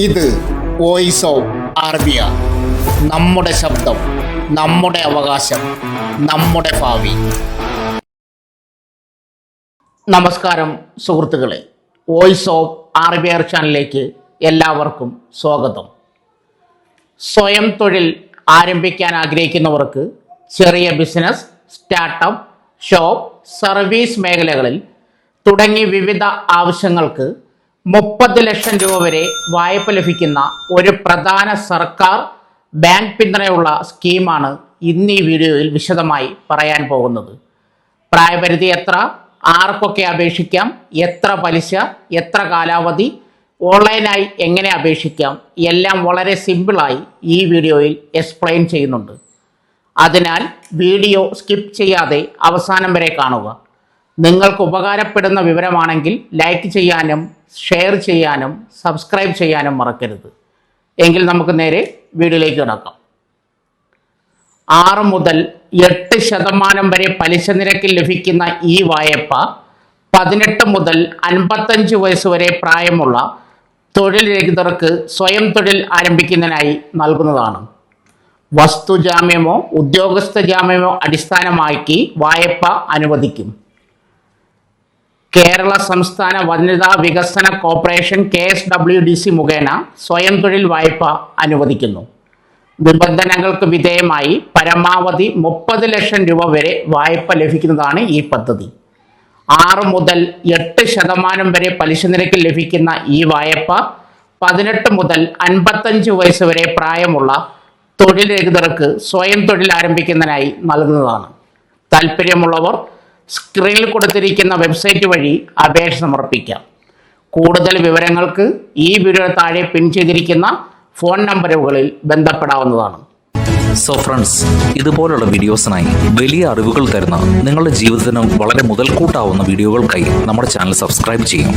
ഇത് voice of Arabiya. നമ്മുടെ ശബ്ദം, നമ്മുടെ അവകാശം, നമ്മുടെ ഭാവി. നമസ്കാരം സുഹൃത്തുക്കളെ, വോയിസ് ഓഫ് അറബിയ ചാനലിലേക്ക് എല്ലാവർക്കും സ്വാഗതം. സ്വയം തൊഴിൽ ആരംഭിക്കാൻ ആഗ്രഹിക്കുന്നവർക്ക് ചെറിയ ബിസിനസ്, സ്റ്റാർട്ടപ്പ്, ഷോപ്പ്, സർവീസ് മേഖലകളിൽ തുടങ്ങി വിവിധ ആവശ്യങ്ങൾക്ക് 30 ലക്ഷം രൂപ വരെ വായ്പ ലഭിക്കുന്ന ഒരു പ്രധാന സർക്കാർ ബാങ്ക് പിന്തുണയുള്ള സ്കീമാണ് ഇന്ന് ഈ വീഡിയോയിൽ വിശദമായി പറയാൻ പോകുന്നത്. പ്രായപരിധി എത്ര, ആർക്കൊക്കെ അപേക്ഷിക്കാം, എത്ര പലിശ, എത്ര കാലാവധി, ഓൺലൈനായി എങ്ങനെ അപേക്ഷിക്കാം, എല്ലാം വളരെ സിമ്പിളായി ഈ വീഡിയോയിൽ എക്സ്പ്ലെയിൻ ചെയ്യുന്നുണ്ട്. അതിനാൽ വീഡിയോ സ്കിപ്പ് ചെയ്യാതെ അവസാനം വരെ കാണുക. നിങ്ങൾക്ക് ഉപകാരപ്പെടുന്ന വിവരമാണെങ്കിൽ ലൈക്ക് ചെയ്യാനും ഷെയർ ചെയ്യാനും സബ്സ്ക്രൈബ് ചെയ്യാനും മറക്കരുത്. എങ്കിൽ നമുക്ക് നേരെ വീഡിയോയിലേക്ക് കിടക്കാം. 6 മുതൽ 8% വരെ പലിശ നിരക്കിൽ ലഭിക്കുന്ന ഈ വായ്പ 18 മുതൽ 55 വയസ്സ് വരെ പ്രായമുള്ള തൊഴിൽ രഹിതർക്ക് സ്വയം തൊഴിൽ ആരംഭിക്കുന്നതിനായി നൽകുന്നതാണ്. വസ്തുജാമ്യമോ ഉദ്യോഗസ്ഥ ജാമ്യമോ അടിസ്ഥാനമാക്കി വായ്പ അനുവദിക്കും. കേരള സംസ്ഥാന വനിതാ വികസന കോർപ്പറേഷൻ KSWDC മുഖേന സ്വയം തൊഴിൽ വായ്പ അനുവദിക്കുന്നു. നിബന്ധനകൾക്ക് വിധേയമായി പരമാവധി 30 ലക്ഷം രൂപ വരെ വായ്പ ലഭിക്കുന്നതാണ് ഈ പദ്ധതി. 6 മുതൽ 8% വരെ പലിശ നിരക്കിൽ ലഭിക്കുന്ന ഈ വായ്പ 18 മുതൽ 55 വയസ്സ് വരെ പ്രായമുള്ള തൊഴിൽ രഹിതർക്ക് സ്വയം തൊഴിൽ ആരംഭിക്കുന്നതിനായി നൽകുന്നതാണ്. താല്പര്യമുള്ളവർ സ്ക്രീനിൽ കൊടുത്തിരിക്കുന്ന വെബ്സൈറ്റ് വഴി അപേക്ഷ സമർപ്പിക്കാം. കൂടുതൽ വിവരങ്ങൾക്ക് ഈ വീഡിയോ താഴെ പിൻ ചെയ്തിരിക്കുന്ന ഫോൺ നമ്പറുകളിൽ ബന്ധപ്പെടാവുന്നതാണ്. സോ ഫ്രണ്ട്സ്, ഇതുപോലുള്ള വീഡിയോസിനായി വലിയ അറിവുകൾ തരുന്ന നിങ്ങളുടെ ജീവിതത്തിന് വളരെ മുതൽക്കൂട്ടാവുന്ന വീഡിയോകൾക്കായി നമ്മുടെ ചാനൽ സബ്സ്ക്രൈബ് ചെയ്യും.